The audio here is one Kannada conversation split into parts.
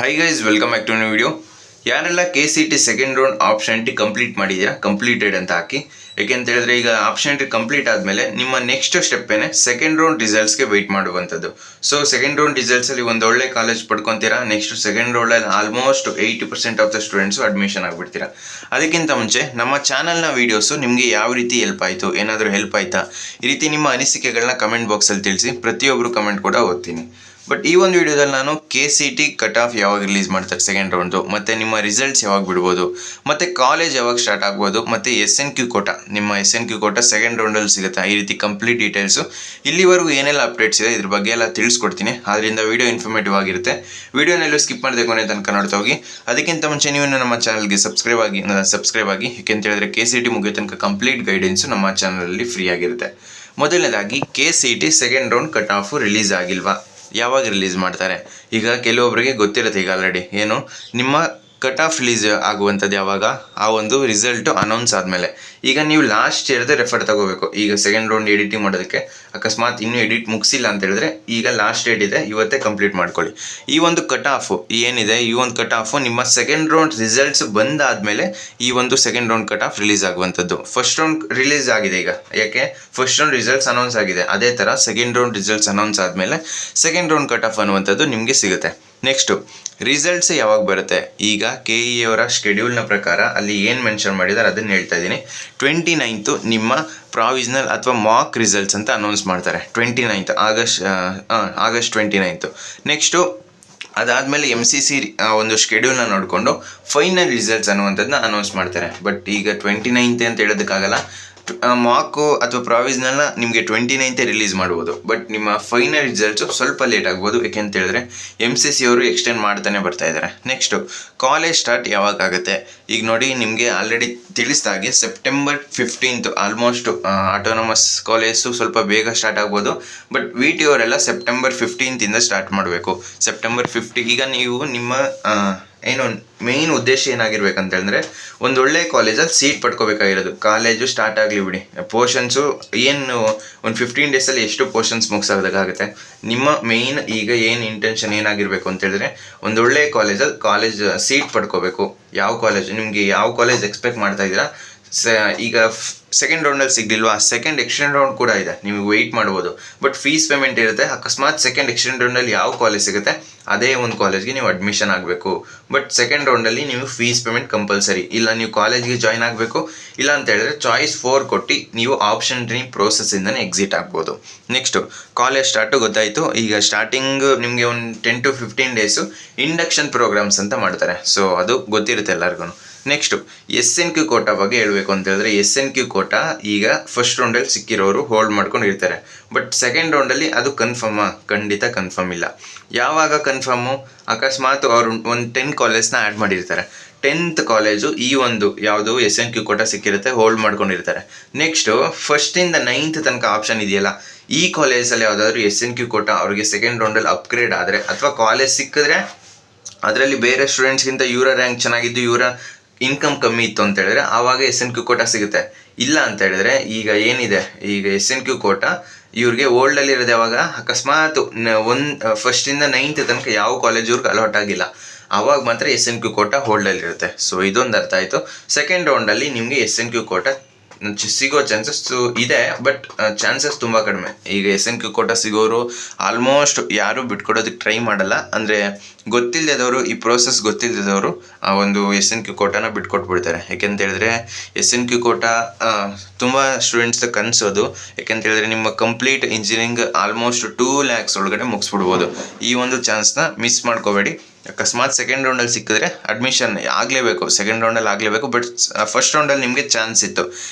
Hi guys, welcome back to new video. ಯಾರೆಲ್ಲ KCET ಸೆಕೆಂಡ್ ರೌಂಡ್ ಆಪ್ಷನ್ ಟಿ ಕಂಪ್ಲೀಟ್ ಮಾಡಿದ್ದೀರಾ, ಕಂಪ್ಲೀಟೆಡ್ ಅಂತ ಹಾಕಿ. ಯಾಕೆಂತ ಹೇಳಿದ್ರೆ ಈಗ ಆಪ್ಷನ್ ಟಿ ಕಂಪ್ಲೀಟ್ ಆದಮೇಲೆ ನಿಮ್ಮ ನೆಕ್ಸ್ಟ್ ಸ್ಟೆಪ್ ಏನೇ ಸೆಕೆಂಡ್ ರೌಂಡ್ ರಿಸಲ್ಟ್ಸ್ಗೆ ವೆಯ್ಟ್ ಮಾಡುವಂಥದ್ದು. ಸೊ ಸೆಕೆಂಡ್ ರೌಂಡ್ ರಿಸಲ್ಟ್ಸಲ್ಲಿ ಒಂದು ಒಳ್ಳೆ ಕಾಲೇಜ್ ಪಡ್ಕೊತೀರಾ. ನೆಕ್ಸ್ಟ್ ಸೆಕೆಂಡ್ ರೌಂಡಲ್ಲಿ almost 80% of the students admission ಆಗಿಬಿಡ್ತೀರಾ. ಅದಕ್ಕಿಂತ ಮುಂಚೆ ನಮ್ಮ ಚಾನಲ್ನ ವೀಡಿಯೋಸು ನಿಮಗೆ ಯಾವ ರೀತಿ ಹೆಲ್ಪ್ ಆಯಿತು, ಏನಾದರೂ ಹೆಲ್ಪ್ ಆಯಿತಾ, ಈ ರೀತಿ ನಿಮ್ಮ ಅನಿಸಿಕೆಗಳನ್ನ ಕಮೆಂಟ್ ಬಾಕ್ಸಲ್ಲಿ ತಿಳಿಸಿ. ಪ್ರತಿಯೊಬ್ಬರು ಕಮೆಂಟ್ ಕೂಡ ಓದ್ತೀನಿ. ಬಟ್ ಈ ಒಂದು ವಿಡಿಯೋದಲ್ಲಿ ನಾನು KCET ಕಟ್ ಆಫ್ ಯಾವಾಗ ರಿಲೀಸ್ ಮಾಡ್ತಾರೆ ಸೆಕೆಂಡ್ ರೌಂಡ್ದು, ಮತ್ತು ನಿಮ್ಮ ರಿಸಲ್ಟ್ಸ್ ಯಾವಾಗ ಬಿಡ್ಬೋದು, ಮತ್ತು ಕಾಲೇಜ್ ಯಾವಾಗ ಸ್ಟಾರ್ಟ್ ಆಗ್ಬೋದು, ಮತ್ತು SNQ ಕೋಟಾ, ನಿಮ್ಮ SNQ ಕೋಟಾ ಸೆಕೆಂಡ್ ರೌಂಡಲ್ಲಿ ಸಿಗುತ್ತಾ, ಈ ರೀತಿ ಕಂಪ್ಲೀಟ್ ಡೀಟೇಲ್ಸು ಇಲ್ಲಿವರೆಗೂ ಏನೆಲ್ಲ ಅಪ್ಡೇಟ್ಸ್ ಇದೆ ಇದ್ರ ಬಗ್ಗೆ ಎಲ್ಲ ತಿಳಿಸ್ಕೊಡ್ತೀನಿ. ಆದ್ದರಿಂದ ವಿಡಿಯೋ ಇನ್ಫಾರ್ಮೇಟಿವ್ ಆಗಿರುತ್ತೆ. ವಿಡಿಯೋನೆಲ್ಲೂ ಸ್ಕಿಪ್ ಮಾಡಿದೆ ಕೊನೆ ತನಕ ನೋಡ್ತಾ ಹೋಗಿ. ಅದಕ್ಕಿಂತ ಮುಂಚೆ ನೀವು ನಮ್ಮ ಚಾನಲ್ಗೆ ಸಬ್ಸ್ಕ್ರೈಬ್ ಆಗಿ ಯಾಕೆಂತ ಹೇಳಿದ್ರೆ KCET ಮುಗಿಯೋ ತನಕ ಕಂಪ್ಲೀಟ್ ಗೈಡೆನ್ಸು ನಮ್ಮ ಚಾನಲಲ್ಲಿ ಫ್ರೀ ಆಗಿರುತ್ತೆ. ಮೊದಲನೇದಾಗಿ KCET second round cut off release ಆಗಿಲ್ವಾ, ಯಾವಾಗ ರಿಲೀಸ್ ಮಾಡ್ತಾರೆ? ಈಗ ಕೆಲವೊಬ್ಬರಿಗೆ ಗೊತ್ತಿರುತ್ತೆ ಈಗ ಆಲ್ರೆಡಿ, ಏನು ನಿಮ್ಮ ಕಟ್ ಆಫ್ ರಿಲೀಸ್ ಆಗುವಂಥದ್ದು ಯಾವಾಗ, ಆ ಒಂದು ರಿಸಲ್ಟು ಅನೌನ್ಸ್ ಆದಮೇಲೆ. ಈಗ ನೀವು ಲಾಸ್ಟ್ ಇಯರ್ದೇ ರೆಫರ್ ತಗೋಬೇಕು. ಈಗ ಸೆಕೆಂಡ್ ರೌಂಡ್ ಎಡಿಟಿಂಗ್ ಮಾಡೋದಕ್ಕೆ ಅಕಸ್ಮಾತ್ ಇನ್ನೂ ಎಡಿಟ್ ಮುಗಿಸಿಲ್ಲ ಅಂತ ಹೇಳಿದ್ರೆ ಈಗ ಲಾಸ್ಟ್ ಡೇಟ್ ಇದೆ, ಇವತ್ತೇ ಕಂಪ್ಲೀಟ್ ಮಾಡ್ಕೊಳ್ಳಿ. ಈ ಒಂದು ಕಟ್ ಆಫು ಏನಿದೆ, ಈ ಒಂದು ಕಟ್ ಆಫು ನಿಮ್ಮ ಸೆಕೆಂಡ್ ರೌಂಡ್ ರಿಸಲ್ಟ್ಸ್ ಬಂದಾದಮೇಲೆ ಈ ಒಂದು second round cut off release ಆಗುವಂಥದ್ದು. ಫಸ್ಟ್ ರೌಂಡ್ ರಿಲೀಸ್ ಆಗಿದೆ ಈಗ, ಯಾಕೆ ಫಸ್ಟ್ ರೌಂಡ್ ರಿಸಲ್ಟ್ಸ್ ಅನೌನ್ಸ್ ಆಗಿದೆ. ಅದೇ ಥರ ಸೆಕೆಂಡ್ ರೌಂಡ್ ರಿಸಲ್ಟ್ಸ್ ಅನೌನ್ಸ್ ಆದಮೇಲೆ ಸೆಕೆಂಡ್ ರೌಂಡ್ ಕಟ್ ಆಫ್ ಅನ್ನುವಂಥದ್ದು ನಿಮಗೆ ಸಿಗುತ್ತೆ. ನೆಕ್ಸ್ಟು ರಿಸಲ್ಟ್ಸ್ ಯಾವಾಗ ಬರುತ್ತೆ? ಈಗ KE ಅವರ ಶೆಡ್ಯೂಲ್ನ ಪ್ರಕಾರ ಅಲ್ಲಿ ಏನು ಮೆನ್ಷನ್ ಮಾಡಿದ್ದಾರೆ ಅದನ್ನು ಹೇಳ್ತಾ ಇದ್ದೀನಿ. 29 ನಿಮ್ಮ ಪ್ರಾವಿಷನಲ್ ಅಥವಾ ಮಾಕ್ ರಿಸಲ್ಟ್ಸ್ ಅಂತ ಅನೌನ್ಸ್ ಮಾಡ್ತಾರೆ. 29 ಆಗಸ್ಟ್ 29. ನೆಕ್ಸ್ಟು ಅದಾದಮೇಲೆ MCC ಒಂದು ಶೆಡ್ಯೂಲ್ನ ನೋಡಿಕೊಂಡು ಫೈನಲ್ ರಿಸಲ್ಟ್ಸ್ ಅನ್ನುವಂಥದ್ದನ್ನ ಅನೌನ್ಸ್ ಮಾಡ್ತಾರೆ. ಬಟ್ ಈಗ 29 ಅಂತ ಹೇಳೋದಕ್ಕಾಗಲ್ಲ. ಮಾಕು ಅಥವಾ ಪ್ರಾವಿಷನಲ್ನ ನಿಮಗೆ 29 ರಿಲೀಸ್ ಮಾಡ್ಬೋದು. ಬಟ್ ನಿಮ್ಮ ಫೈನಲ್ ರಿಸಲ್ಟ್ಸು ಸ್ವಲ್ಪ ಲೇಟ್ ಆಗ್ಬೋದು. ಯಾಕೆಂತ ಹೇಳಿದ್ರೆ MCC ಅವರು ಎಕ್ಸ್ಟೆಂಡ್ ಮಾಡ್ತಾನೆ ಬರ್ತಾ ಇದ್ದಾರೆ. ನೆಕ್ಸ್ಟು ಕಾಲೇಜ್ ಸ್ಟಾರ್ಟ್ ಯಾವಾಗ ಆಗುತ್ತೆ? ಈಗ ನೋಡಿ, ನಿಮಗೆ ಆಲ್ರೆಡಿ ತಿಳಿಸಿದಾಗೆ ಸೆಪ್ಟೆಂಬರ್ 15 ಆಲ್ಮೋಸ್ಟ್ ಆಟೋನಮಸ್ ಕಾಲೇಜು ಸ್ವಲ್ಪ ಬೇಗ ಸ್ಟಾರ್ಟ್ ಆಗ್ಬೋದು. ಬಟ್ VT ಅವರೆಲ್ಲ ಸೆಪ್ಟೆಂಬರ್ 15 ಸ್ಟಾರ್ಟ್ ಮಾಡಬೇಕು. ಸೆಪ್ಟೆಂಬರ್ 15 ಈಗ ನೀವು ನಿಮ್ಮ ಏನು ಮೇಯ್ನ್ ಉದ್ದೇಶ ಏನಾಗಿರ್ಬೇಕಂತ ಹೇಳಿದ್ರೆ ಒಂದೊಳ್ಳೆ ಕಾಲೇಜಲ್ಲಿ ಸೀಟ್ ಪಡ್ಕೋಬೇಕಾಗಿರೋದು. ಕಾಲೇಜು ಸ್ಟಾರ್ಟ್ ಆಗಲಿ ಬಿಡಿ, ಪೋರ್ಷನ್ಸು ಏನು ಒಂದು 15 ಡೇಸಲ್ಲಿ ಎಷ್ಟು ಪೋರ್ಷನ್ಸ್ ಮುಗಿಸೋದಕ್ಕಾಗುತ್ತೆ. ನಿಮ್ಮ ಮೇಯ್ನ್ ಈಗ ಏನು ಇಂಟೆನ್ಷನ್ ಏನಾಗಿರಬೇಕು ಅಂತ ಹೇಳಿದ್ರೆ ಒಂದೊಳ್ಳೆ ಕಾಲೇಜ್ ಸೀಟ್ ಪಡ್ಕೋಬೇಕು. ಯಾವ ಕಾಲೇಜ್ ನಿಮಗೆ ಯಾವ ಕಾಲೇಜ್ ಎಕ್ಸ್ಪೆಕ್ಟ್ ಮಾಡ್ತಾ ಇದ್ದೀರಾ, ಈಗ ಸೆಕೆಂಡ್ ರೌಂಡಲ್ಲಿ ಸಿಗಲಿಲ್ವಾ, ಸೆಕೆಂಡ್ ಎಕ್ಸ್ಟೆಂಡ್ ರೌಂಡ್ ಕೂಡ ಇದೆ, ನೀವು ವೆಯ್ಟ್ ಮಾಡ್ಬೋದು. ಬಟ್ ಫೀಸ್ ಪೇಮೆಂಟ್ ಇರುತ್ತೆ. ಅಕಸ್ಮಾತ್ ಸೆಕೆಂಡ್ ಎಕ್ಸ್ಟೆಂಡ್ ರೌಂಡಲ್ಲಿ ಯಾವ ಕಾಲೇಜ್ ಸಿಗುತ್ತೆ ಅದೇ ಒಂದು ಕಾಲೇಜ್ಗೆ ನೀವು ಅಡ್ಮಿಷನ್ ಆಗಬೇಕು. ಬಟ್ ಸೆಕೆಂಡ್ ರೌಂಡಲ್ಲಿ ನೀವು ಫೀಸ್ ಪೇಮೆಂಟ್ ಕಂಪಲ್ಸರಿ. ಇಲ್ಲ ನೀವು ಕಾಲೇಜ್ಗೆ ಜಾಯ್ನ್ ಆಗಬೇಕು, ಇಲ್ಲ ಅಂತ ಹೇಳಿದ್ರೆ ಚಾಯ್ಸ್ 4 ಕೊಟ್ಟು ನೀವು ಆಪ್ಷನ್ ಡಿ ಪ್ರೋಸೆಸ್ಸಿಂದನೇ ಎಕ್ಸಿಟ್ ಆಗ್ಬೋದು. ನೆಕ್ಸ್ಟು ಕಾಲೇಜ್ ಸ್ಟಾರ್ಟು ಗೊತ್ತಾಯಿತು. ಈಗ ಸ್ಟಾರ್ಟಿಂಗ್ ನಿಮಗೆ ಒಂದು 10 to 15 ಡೇಸು ಇಂಡಕ್ಷನ್ ಪ್ರೋಗ್ರಾಮ್ಸ್ ಅಂತ ಮಾಡ್ತಾರೆ. ಸೊ ಅದು ಗೊತ್ತಿರುತ್ತೆ ಎಲ್ಲರಿಗೂ. ನೆಕ್ಸ್ಟು SNQ ಕೋಟಾ ಬಗ್ಗೆ ಹೇಳಬೇಕು ಅಂತ ಹೇಳಿದ್ರೆ SNQ ಕೋಟಾ ಈಗ ಫಸ್ಟ್ ರೌಂಡಲ್ಲಿ ಸಿಕ್ಕಿರೋರು ಹೋಲ್ಡ್ ಮಾಡ್ಕೊಂಡು ಇರ್ತಾರೆ. ಬಟ್ ಸೆಕೆಂಡ್ ರೌಂಡಲ್ಲಿ ಅದು ಕನ್ಫರ್ಮಾ? ಖಂಡಿತ ಕನ್ಫರ್ಮ್ ಇಲ್ಲ. ಯಾವಾಗ ಕನ್ಫರ್ಮು? ಅಕಸ್ಮಾತ್ ಅವರು ಒಂದು 10 ಕಾಲೇಜ್ನ ಆ್ಯಡ್ ಮಾಡಿರ್ತಾರೆ. 10th ಕಾಲೇಜು ಈ ಒಂದು ಯಾವುದು SNQ ಕೋಟಾ ಸಿಕ್ಕಿರುತ್ತೆ, ಹೋಲ್ಡ್ ಮಾಡ್ಕೊಂಡಿರ್ತಾರೆ. ನೆಕ್ಸ್ಟು 1st 9th ತನಕ ಆಪ್ಷನ್ ಇದೆಯಲ್ಲ, ಈ ಕಾಲೇಜಲ್ಲಿ ಯಾವುದಾದ್ರೂ SNQ ಕೋಟಾ ಅವ್ರಿಗೆ ಸೆಕೆಂಡ್ ರೌಂಡಲ್ಲಿ ಅಪ್ಗ್ರೇಡ್ ಆದರೆ ಅಥವಾ ಕಾಲೇಜ್ ಸಿಕ್ಕಿದ್ರೆ ಅದರಲ್ಲಿ ಬೇರೆ ಸ್ಟೂಡೆಂಟ್ಸ್ಗಿಂತ ಇವರ ರ್ಯಾಂಕ್ ಚೆನ್ನಾಗಿದ್ದು ಇವರ ಇನ್ಕಮ್ ಕಮ್ಮಿ ಇತ್ತು ಅಂತ ಹೇಳಿದ್ರೆ ಆವಾಗ SNQ ಕೋಟಾ ಸಿಗುತ್ತೆ. ಇಲ್ಲ ಅಂತ ಹೇಳಿದ್ರೆ ಈಗ ಏನಿದೆ, ಈಗ SNQ ಕೋಟಾ ಇವ್ರಿಗೆ ಓಲ್ಡಲ್ಲಿ ಇರೋದು ಯಾವಾಗ, ಅಕಸ್ಮಾತ್ 1st 9th ತನಕ ಯಾವ ಕಾಲೇಜ್ ಇವ್ರಿಗೆ ಅಲಾಟ್ ಆಗಿಲ್ಲ, ಆವಾಗ ಮಾತ್ರ SNQ ಕೋಟಾ ಹೋಲ್ಡಲ್ಲಿ ಇರುತ್ತೆ. ಸೊ ಇದೊಂದು ಅರ್ಥ ಆಯಿತು. ಸೆಕೆಂಡ್ ರೌಂಡಲ್ಲಿ ನಿಮಗೆ SNQ ಕೋಟಾ ಸಿಗೋ ಚಾನ್ಸಸ್ ಇದೆ, ಬಟ್ ಚಾನ್ಸಸ್ ತುಂಬ ಕಡಿಮೆ. ಈಗ SNQ ಕೋಟಾ ಸಿಗೋರು ಆಲ್ಮೋಸ್ಟ್ ಯಾರೂ ಬಿಟ್ಕೊಡೋದಕ್ಕೆ ಟ್ರೈ ಮಾಡಲ್ಲ. ಅಂದರೆ ಗೊತ್ತಿಲ್ಲದವರು, ಈ ಪ್ರೋಸೆಸ್ ಗೊತ್ತಿಲ್ಲದವರು ಆ ಒಂದು SNQ ಕೋಟಾನ ಬಿಟ್ಕೊಟ್ಬಿಡ್ತಾರೆ. ಯಾಕೆಂತ ಹೇಳಿದ್ರೆ SNQ ಕೋಟಾ ತುಂಬ ಸ್ಟೂಡೆಂಟ್ಸ್ ಕನಸೋದು. ಯಾಕೆಂತ ಹೇಳಿದ್ರೆ ನಿಮ್ಮ ಕಂಪ್ಲೀಟ್ ಇಂಜಿನಿಯರಿಂಗ್ ಆಲ್ಮೋಸ್ಟ್ 2 lakhs ಒಳಗಡೆ ಮುಗಿಸ್ಬಿಡ್ಬೋದು. ಈ ಒಂದು ಚಾನ್ಸ್ನ ಮಿಸ್ ಮಾಡ್ಕೋಬೇಡಿ. ಅಕಸ್ಮಾತ್ ಸೆಕೆಂಡ್ ರೌಂಡಲ್ಲಿ ಸಿಕ್ಕಿದ್ರೆ ಅಡ್ಮಿಷನ್ ಆಗಲೇಬೇಕು, ಸೆಕೆಂಡ್ ರೌಂಡಲ್ಲಿ ಆಗಲೇಬೇಕು. ಬಟ್ ಫಸ್ಟ್ ರೌಂಡಲ್ಲಿ ನಿಮಗೆ ಚಾನ್ಸ್ ಇತ್ತು.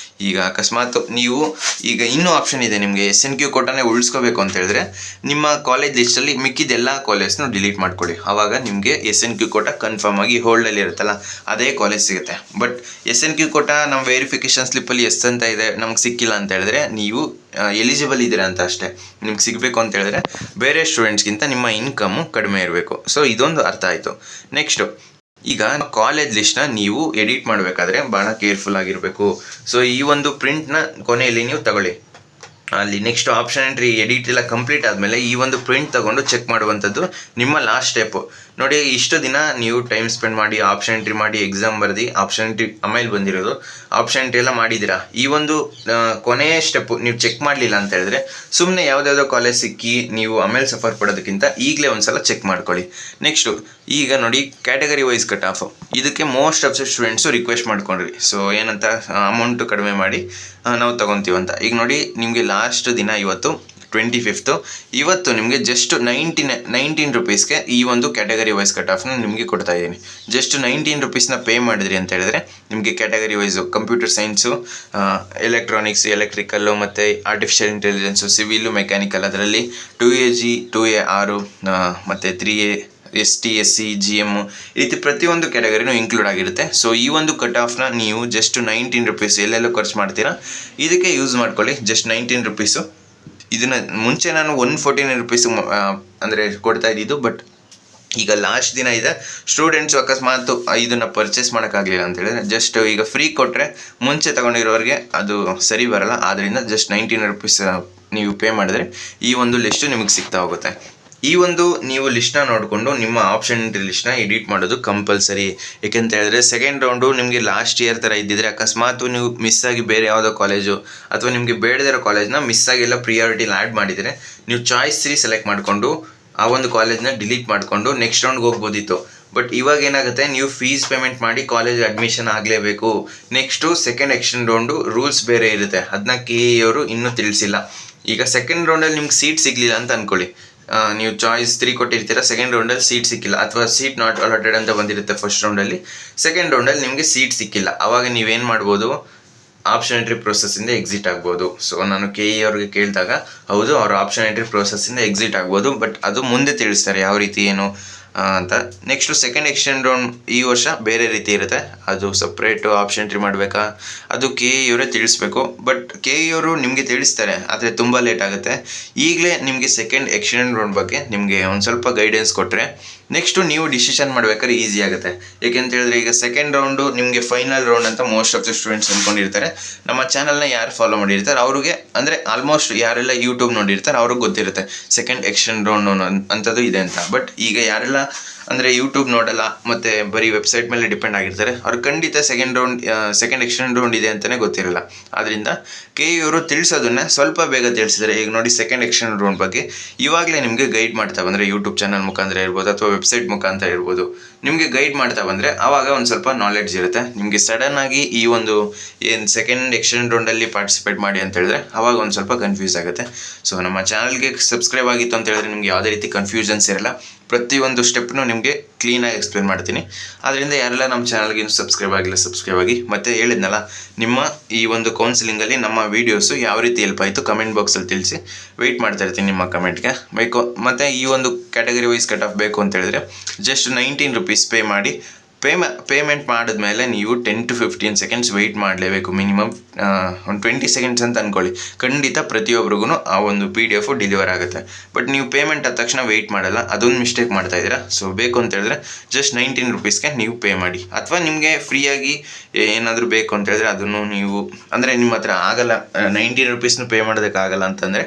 ಈಗ ಅಕಸ್ಮಾತ್ ನೀವು ಈಗ ಇನ್ನೂ ಆಪ್ಷನ್ ಇದೆ ನಿಮಗೆ SNQ ಕೋಟಾನೇ ಉಳಿಸ್ಕೋಬೇಕು ಅಂತ ಹೇಳಿದ್ರೆ ನಿಮ್ಮ ಕಾಲೇಜ್ ಲಿಸ್ಟಲ್ಲಿ ಮಿಕ್ಕಿದೆಲ್ಲ ಕಾಲೇಜ್ನು ಡಿಲೀಟ್ ಮಾಡ್ಕೊಳ್ಳಿ. ಆವಾಗ ನಿಮಗೆ SNQ ಕೋಟಾ ಕನ್ಫರ್ಮ್ ಆಗಿ ಹೋಲ್ಡಲ್ಲಿ ಇರುತ್ತಲ್ಲ ಅದೇ ಕಾಲೇಜ್ ಸಿಗುತ್ತೆ. ಬಟ್ SNQ ಕೋಟಾ ನಮ್ಮ ವೆರಿಫಿಕೇಷನ್ ಸ್ಲಿಪ್ಪಲ್ಲಿ ಎಷ್ಟು ಅಂತ ಇದೆ, ನಮ್ಗೆ ಸಿಕ್ಕಿಲ್ಲ ಅಂತ ಹೇಳಿದ್ರೆ ನೀವು ಎಲಿಜಿಬಲ್ ಇದ್ದೀರಾ ಅಂತ ಅಷ್ಟೇ. ನಿಮ್ಗೆ ಸಿಗಬೇಕು ಅಂತ ಹೇಳಿದ್ರೆ ಬೇರೆ ಸ್ಟೂಡೆಂಟ್ಸ್ಗಿಂತ ನಿಮ್ಮ ಇನ್ಕಮ್ಮು ಕಡಿಮೆ ಇರಬೇಕು. ಸೊ ಇದೊಂದು ಅರ್ಥ ಆಯಿತು. ನೆಕ್ಸ್ಟು ಈಗ ಕಾಲೇಜ್ ಲಿಸ್ಟ್ನ ನೀವು ಎಡಿಟ್ ಮಾಡಬೇಕಾದ್ರೆ ಭಾಳ ಕೇರ್ಫುಲ್ ಆಗಿರಬೇಕು. ಸೊ ಈ ಒಂದು ಪ್ರಿಂಟ್ನ ಕೊನೆಯಲ್ಲಿ ನೀವು ತಗೊಳ್ಳಿ. ಅಲ್ಲಿ ನೆಕ್ಸ್ಟ್ ಆಪ್ಷನ್ ಎಂಟ್ರಿ ಎಡಿಟ್ ಎಲ್ಲ ಕಂಪ್ಲೀಟ್ ಆದಮೇಲೆ ಈ ಒಂದು ಪ್ರಿಂಟ್ ತೊಗೊಂಡು ಚೆಕ್ ಮಾಡುವಂಥದ್ದು ನಿಮ್ಮ ಲಾಸ್ಟ್ ಸ್ಟೆಪ್ಪು. ನೋಡಿ ಇಷ್ಟು ದಿನ ನೀವು ಟೈಮ್ ಸ್ಪೆಂಡ್ ಮಾಡಿ ಆಪ್ಷನ್ ಎಂಟ್ರಿ ಮಾಡಿ ಎಕ್ಸಾಮ್ ಬರೆದು ಆಪ್ಷನ್ ಎಂಟ್ರಿ ಆಮೇಲೆ ಬಂದಿರೋದು, ಆಪ್ಷನ್ ಎಂಟ್ರಿ ಎಲ್ಲ ಮಾಡಿದ್ದೀರಾ. ಈ ಒಂದು ಕೊನೆಯ ಸ್ಟೆಪ್ಪು ನೀವು ಚೆಕ್ ಮಾಡಲಿಲ್ಲ ಅಂತ ಹೇಳಿದ್ರೆ ಸುಮ್ಮನೆ ಯಾವುದ್ಯಾವುದೋ ಕಾಲೇಜ್ ಸಿಕ್ಕಿ ನೀವು ಆಮೇಲೆ ಸಫರ್ ಪಡೋದಕ್ಕಿಂತ ಈಗಲೇ ಒಂದು ಸಲ ಚೆಕ್ ಮಾಡ್ಕೊಳ್ಳಿ. ನೆಕ್ಸ್ಟು ಈಗ ನೋಡಿ ಕ್ಯಾಟಗರಿ ವೈಸ್ ಕಟ್ ಆಫ್, ಇದಕ್ಕೆ most of the students request ಮಾಡ್ಕೊಂಡ್ರಿ. ಸೊ ಏನಂತ ಅಮೌಂಟು ಕಡಿಮೆ ಮಾಡಿ ನಾವು ತೊಗೊತೀವಂತ. ಈಗ ನೋಡಿ ನಿಮಗೆ ಲಾಸ್ಟ್ ದಿನ ಇವತ್ತು 25th, ಇವತ್ತು ನಿಮಗೆ ಜಸ್ಟ್ 19 ರುಪೀಸ್ಗೆ ಈ ಒಂದು ಕ್ಯಾಟಗರಿ ವೈಸ್ ಕಟ್ ಆಫ್ನ ನಿಮಗೆ ಕೊಡ್ತಾ ಇದ್ದೀನಿ. ಜಸ್ಟ್ 19 ರುಪೀಸ್ನ ಪೇ ಮಾಡಿದ್ರಿ ಅಂತ ಹೇಳಿದ್ರೆ ನಿಮಗೆ category wise computer science, electronics, electrical ಮತ್ತು ಆರ್ಟಿಫಿಷಿಯಲ್ ಇಂಟೆಲಿಜೆನ್ಸು, ಸಿವಿಲು, ಮೆಕ್ಯಾನಿಕಲ್, ಅದರಲ್ಲಿ 2AG 2A 6 ಮತ್ತು 3A ST SC GM ಈ ರೀತಿ ಪ್ರತಿಯೊಂದು ಕ್ಯಾಟಗರಿನೂ ಇನ್ಕ್ಲೂಡ್ ಆಗಿರುತ್ತೆ. ಸೊ ಈ ಒಂದು ಕಟ್ ಆಫ್ನ ನೀವು ಜಸ್ಟ್ 19 ರುಪೀಸ್ ಎಲ್ಲೆಲ್ಲೋ ಖರ್ಚು ಮಾಡ್ತೀರಾ ಇದಕ್ಕೆ ಯೂಸ್ ಮಾಡ್ಕೊಳ್ಳಿ. Just 19 rupees. ಇದನ್ನು ಮುಂಚೆ ನಾನು 149 ರುಪೀಸ್ ಅಂದರೆ ಕೊಡ್ತಾ ಇದ್ದಿದ್ದು, ಬಟ್ ಈಗ ಲಾಸ್ಟ್ ದಿನ ಇದೆ. ಸ್ಟೂಡೆಂಟ್ಸು ಅಕಸ್ಮಾತ್ ಇದನ್ನು ಪರ್ಚೇಸ್ ಮಾಡೋಕ್ಕಾಗಲಿಲ್ಲ ಅಂತ ಹೇಳಿದ್ರೆ ಜಸ್ಟ್ ಈಗ ಫ್ರೀ ಕೊಟ್ಟರೆ ಮುಂಚೆ ತೊಗೊಂಡಿರೋರಿಗೆ ಅದು ಸರಿ ಬರೋಲ್ಲ. ಆದ್ದರಿಂದ ಜಸ್ಟ್ 19 ರುಪೀಸ್ ನೀವು ಪೇ ಮಾಡಿದ್ರೆ ಈ ಒಂದು ಲಿಸ್ಟು ನಿಮಗೆ ಸಿಗ್ತಾ ಹೋಗುತ್ತೆ. ಈ ಒಂದು ನೀವು ಲಿಸ್ಟ್ನ ನೋಡಿಕೊಂಡು ನಿಮ್ಮ ಆಪ್ಷನ್ ಎಂಟ್ರಿ ಲಿಸ್ಟ್ನ ಎಡಿಟ್ ಮಾಡೋದು ಕಂಪಲ್ಸರಿ. ಏಕೆಂತ ಹೇಳಿದ್ರೆ ಸೆಕೆಂಡ್ ರೌಂಡು ನಿಮಗೆ ಲಾಸ್ಟ್ ಇಯರ್ ಥರ ಇದ್ದಿದ್ರೆ ಅಕಸ್ಮಾತ್ ನೀವು ಮಿಸ್ಸಾಗಿ ಬೇರೆ ಯಾವುದೋ ಕಾಲೇಜು ಅಥವಾ ನಿಮಗೆ ಬೇಡದಿರೋ ಕಾಲೇಜ್ನ ಮಿಸ್ಸಾಗೆಲ್ಲ ಪ್ರಿಯಾರಿಟಿಲಿ ಆ್ಯಡ್ ಮಾಡಿದರೆ ನೀವು ಚಾಯ್ಸ್ 3 ಸೆಲೆಕ್ಟ್ ಮಾಡಿಕೊಂಡು ಆ ಒಂದು ಕಾಲೇಜ್ನ ಡಿಲೀಟ್ ಮಾಡಿಕೊಂಡು ನೆಕ್ಸ್ಟ್ ರೌಂಡ್ಗೆ ಹೋಗ್ಬೋದಿತ್ತು. ಬಟ್ ಇವಾಗ ಏನಾಗುತ್ತೆ, ನೀವು ಫೀಸ್ ಪೇಮೆಂಟ್ ಮಾಡಿ ಕಾಲೇಜ್ ಅಡ್ಮಿಷನ್ ಆಗಲೇಬೇಕು. Next second extend round rules ಬೇರೆ ಇರುತ್ತೆ, ಅದನ್ನ KE ಅವರು ಇನ್ನೂ ತಿಳಿಸಿಲ್ಲ. ಈಗ ಸೆಕೆಂಡ್ ರೌಂಡಲ್ಲಿ ನಿಮ್ಗೆ ಸೀಟ್ ಸಿಗಲಿಲ್ಲ ಅಂತ ಅಂದ್ಕೊಳ್ಳಿ, ನೀವು ಚಾಯ್ಸ್ 3 ಕೊಟ್ಟಿರ್ತೀರ, ಸೆಕೆಂಡ್ ರೌಂಡಲ್ಲಿ ಸೀಟ್ ಸಿಕ್ಕಿಲ್ಲ ಅಥವಾ ಸೀಟ್ ನಾಟ್ ಅಲಾಟೆಡ್ ಅಂತ ಬಂದಿರುತ್ತೆ ಫಸ್ಟ್ ರೌಂಡಲ್ಲಿ, ಸೆಕೆಂಡ್ ರೌಂಡಲ್ಲಿ ನಿಮಗೆ ಸೀಟ್ ಸಿಕ್ಕಿಲ್ಲ. ಆವಾಗ ನೀವೇನು ಮಾಡ್ಬೋದು, ಆಪ್ಷನ್ ಎಂಟ್ರಿ ಪ್ರೊಸೆಸ್ಸಿಂದ ಎಕ್ಸಿಟ್ ಆಗ್ಬೋದು. ಸೊ ನಾನು KE ಅವ್ರಿಗೆ ಕೇಳಿದಾಗ ಹೌದು ಅವರು ಆಪ್ಷನ್ ಎಂಟ್ರಿ ಪ್ರೊಸೆಸ್ಸಿಂದ ಎಕ್ಸಿಟ್ ಆಗ್ಬೋದು, ಬಟ್ ಅದು ಮುಂದೆ ತಿಳಿಸ್ತಾರೆ ಯಾವ ರೀತಿ ಏನು ಅಂತ. ನೆಕ್ಸ್ಟು ಸೆಕೆಂಡ್ ಎಕ್ಸ್ಟೆಂಡ್ ರೌಂಡ್ ಈ ವರ್ಷ ಬೇರೆ ರೀತಿ ಇರುತ್ತೆ, ಅದು ಸಪ್ರೇಟು ಆಪ್ಷನ್ ಎಂಟ್ರಿ ಮಾಡಬೇಕಾ ಅದು KE ಅವರೇ ತಿಳಿಸ್ಬೇಕು. ಬಟ್ KE ಅವರು ನಿಮಗೆ ತಿಳಿಸ್ತಾರೆ, ಆದರೆ ತುಂಬ ಲೇಟ್ ಆಗುತ್ತೆ. ಈಗಲೇ ನಿಮಗೆ ಸೆಕೆಂಡ್ ಎಕ್ಸ್ಟೆಂಡ್ ರೌಂಡ್ ಬಗ್ಗೆ ನಿಮಗೆ ಒಂದು ಸ್ವಲ್ಪ ಗೈಡೆನ್ಸ್ ಕೊಟ್ಟರೆ ನೆಕ್ಸ್ಟು ನೀವು ಡಿಸಿಷನ್ ಮಾಡ್ಬೇಕಾದ್ರೆ ಈಸಿ ಆಗುತ್ತೆ. ಏಕೆಂತ ಹೇಳಿದ್ರೆ ಈಗ ಸೆಕೆಂಡ್ ರೌಂಡು ನಿಮಗೆ ಫೈನಲ್ ರೌಂಡ್ ಅಂತ ಮೋಸ್ಟ್ ಆಫ್ ದ ಸ್ಟೂಡೆಂಟ್ಸ್ ಅಂದ್ಕೊಂಡಿರ್ತಾರೆ. ನಮ್ಮ ಚಾನಲ್ನ ಯಾರು ಫಾಲೋ ಮಾಡಿರ್ತಾರೆ ಅವ್ರಿಗೆ, ಅಂದರೆ ಆಲ್ಮೋಸ್ಟ್ ಯಾರೆಲ್ಲ ಯೂಟ್ಯೂಬ್ ನೋಡಿರ್ತಾರೆ ಅವ್ರಿಗೆ ಗೊತ್ತಿರುತ್ತೆ ಸೆಕೆಂಡ್ ಎಕ್ಸ್ಟೆಂಡ್ ರೌಂಡ್ ಅಂಥದ್ದು ಇದೆ ಅಂತ. ಬಟ್ ಈಗ ಯಾರೆಲ್ಲ ಅಂದರೆ ಯೂಟ್ಯೂಬ್ ನೋಡಲ್ಲ ಮತ್ತು ಬರೀ ವೆಬ್ಸೈಟ್ ಮೇಲೆ ಡಿಪೆಂಡ್ ಆಗಿರ್ತಾರೆ ಅವ್ರು ಖಂಡಿತ ಸೆಕೆಂಡ್ ಎಕ್ಸ್ಟೆಂಡ್ ರೌಂಡ್ ಇದೆ ಅಂತಲೇ ಗೊತ್ತಿರಲ್ಲ. ಆದ್ದರಿಂದ KE ಅವರು ತಿಳಿಸೋದನ್ನ ಸ್ವಲ್ಪ ಬೇಗ ತಿಳಿಸಿದ್ದಾರೆ. ಈಗ ನೋಡಿ ಸೆಕೆಂಡ್ ಎಕ್ಸ್ಟೆಂಡ್ ರೌಂಡ್ ಬಗ್ಗೆ ಇವಾಗಲೇ ನಿಮಗೆ ಗೈಡ್ ಮಾಡ್ತಾ ಬಂದರೆ ಯೂಟ್ಯೂಬ್ ಚಾನಲ್ ಮುಖಾಂತರ ಇರ್ಬೋದು ಅಥವಾ ವೆಬ್ಸೈಟ್ ಮುಖಾಂತರ ಇರ್ಬೋದು, ನಿಮಗೆ ಗೈಡ್ ಮಾಡ್ತಾ ಬಂದರೆ ಆವಾಗ ಒಂದು ಸ್ವಲ್ಪ ನಾಲೆಡ್ಜ್ ಇರುತ್ತೆ. ನಿಮಗೆ ಸಡನ್ನಾಗಿ ಈ ಒಂದು ಏನು ಸೆಕೆಂಡ್ ಎಕ್ಸ್ಟೆಂಡ್ ರೌಂಡಲ್ಲಿ ಪಾರ್ಟಿಸಿಪೇಟ್ ಮಾಡಿ ಅಂತ ಹೇಳಿದ್ರೆ ಆವಾಗ ಒಂದು ಸ್ವಲ್ಪ ಕನ್ಫ್ಯೂಸ್ ಆಗುತ್ತೆ. ಸೊ ನಮ್ಮ ಚಾನಲ್ಗೆ ಸಬ್ಸ್ಕ್ರೈಬ್ ಆಗಿತ್ತು ಅಂತ ಹೇಳಿದ್ರೆ ನಿಮಗೆ ಯಾವುದೇ ರೀತಿ ಕನ್ಫ್ಯೂಷನ್ಸ್ ಇರಲ್ಲ, ಪ್ರತಿಯೊಂದು ಸ್ಟೆಪ್ನು ನಿಮಗೆ ಕ್ಲೀನಾಗಿ ಎಕ್ಸ್ಪ್ಲೇನ್ ಮಾಡ್ತೀನಿ. ಆದ್ದರಿಂದ ಯಾರೆಲ್ಲ ನಮ್ಮ ಚಾನಲ್ಗೆ ಇನ್ನೂ ಸಬ್ಸ್ಕ್ರೈಬ್ ಆಗಿ. ಮತ್ತು ಹೇಳಿದ್ನಲ್ಲ, ನಿಮ್ಮ ಈ ಒಂದು ಕೌನ್ಸಿಲಿಂಗಲ್ಲಿ ನಮ್ಮ ವೀಡಿಯೋಸು ಯಾವ ರೀತಿ ಹೆಲ್ಪ್ ಆಯಿತು ಕಮೆಂಟ್ ಬಾಕ್ಸಲ್ಲಿ ತಿಳಿಸಿ. ವೆಯ್ಟ್ ಮಾಡ್ತಾ ಇರ್ತೀನಿ ನಿಮ್ಮ ಕಮೆಂಟ್ಗೆ. ಮತ್ತು ಈ ಒಂದು ಕ್ಯಾಟಗರಿ ವೈಸ್ ಕಟ್ ಆಫ್ ಬೇಕು ಅಂತ ಹೇಳಿದ್ರೆ ಜಸ್ಟ್ 19 ರುಪೀಸ್ ಪೇ ಮಾಡಿ. ಪೇಮೆಂಟ್ ಮಾಡಿದ್ಮೇಲೆ ನೀವು 10 to 15 ಸೆಕೆಂಡ್ಸ್ ವೆಯ್ಟ್ ಮಾಡಲೇಬೇಕು. ಮಿನಿಮಮ್ ಒಂದು 20 ಸೆಕೆಂಡ್ಸ್ ಅಂತ ಅಂದ್ಕೊಳ್ಳಿ. ಖಂಡಿತ ಪ್ರತಿಯೊಬ್ಬರಿಗೂ ಆ ಒಂದು PDF ಡೆಲಿವರ್ ಆಗುತ್ತೆ. ಬಟ್ ನೀವು ಪೇಮೆಂಟ್ ಆದ ತಕ್ಷಣ ವೆಯ್ಟ್ ಮಾಡಲ್ಲ, ಅದೊಂದು ಮಿಸ್ಟೇಕ್ ಮಾಡ್ತಾ ಇದ್ದೀರಾ. ಸೊ ಬೇಕು ಅಂತ ಹೇಳಿದ್ರೆ ಜಸ್ಟ್ 19 ರುಪೀಸ್ಗೆ ನೀವು ಪೇ ಮಾಡಿ. ಅಥವಾ ನಿಮಗೆ ಫ್ರೀಯಾಗಿ ಏನಾದರೂ ಬೇಕು ಅಂತ ಹೇಳಿದ್ರೆ ಅದನ್ನು ನೀವು, ಅಂದರೆ ನಿಮ್ಮ ಹತ್ರ ಆಗಲ್ಲ 19 ರುಪೀಸ್ನು ಪೇ ಮಾಡೋದಕ್ಕಾಗಲ್ಲ ಅಂತಂದರೆ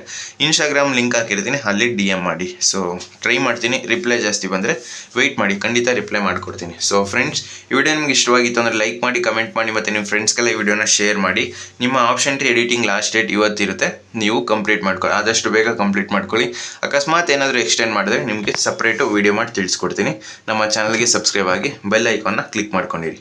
ಇನ್ಸ್ಟಾಗ್ರಾಮ್ ಲಿಂಕ್ ಹಾಕಿರ್ತೀನಿ, ಅಲ್ಲಿ DM ಮಾಡಿ. ಸೊ ಟ್ರೈ ಮಾಡ್ತೀನಿ, ರಿಪ್ಲೈ ಜಾಸ್ತಿ ಬಂದರೆ ವೆಯ್ಟ್ ಮಾಡಿ, ಖಂಡಿತ ರಿಪ್ಲೈ ಮಾಡಿಕೊಡ್ತೀನಿ. ಸೊ ಫ್ರೆಂಡ್ಸ್, ಈ ವಿಡಿಯೋ ನಿಮ್ಗೆ ಇಷ್ಟವಾಗಿತ್ತು ಅಂದರೆ ಲೈಕ್ ಮಾಡಿ, ಕಮೆಂಟ್ ಮಾಡಿ, ಮತ್ತು ನಿಮ್ಮ ಫ್ರೆಂಡ್ಸ್ಗೆಲ್ಲ ಈ ವಿಡಿಯೋನ ಶೇರ್ ಮಾಡಿ. ನಿಮ್ಮ option entry editing last date ಇವತ್ತಿರುತ್ತೆ, ನೀವು ಕಂಪ್ಲೀಟ್ ಮಾಡ್ಕೊಳ್ಳಿ, ಆದಷ್ಟು ಬೇಗ ಕಂಪ್ಲೀಟ್ ಮಾಡ್ಕೊಳ್ಳಿ. ಅಕಸ್ಮಾತ್ ಏನಾದರೂ ಎಕ್ಸ್ಟೆಂಡ್ ಮಾಡಿದ್ರೆ ನಿಮಗೆ ಸಪ್ರೇಟು ವಿಡಿಯೋ ಮಾಡಿ ತಿಳಿಸ್ಕೊಡ್ತೀನಿ. ನಮ್ಮ ಚಾನಲ್ಗೆ ಸಬ್ಸ್ಕ್ರೈಬ್ ಆಗಿ ಬೆಲ್ ಐಕಾನ್ನ ಕ್ಲಿಕ್ ಮಾಡ್ಕೊಂಡಿರಿ.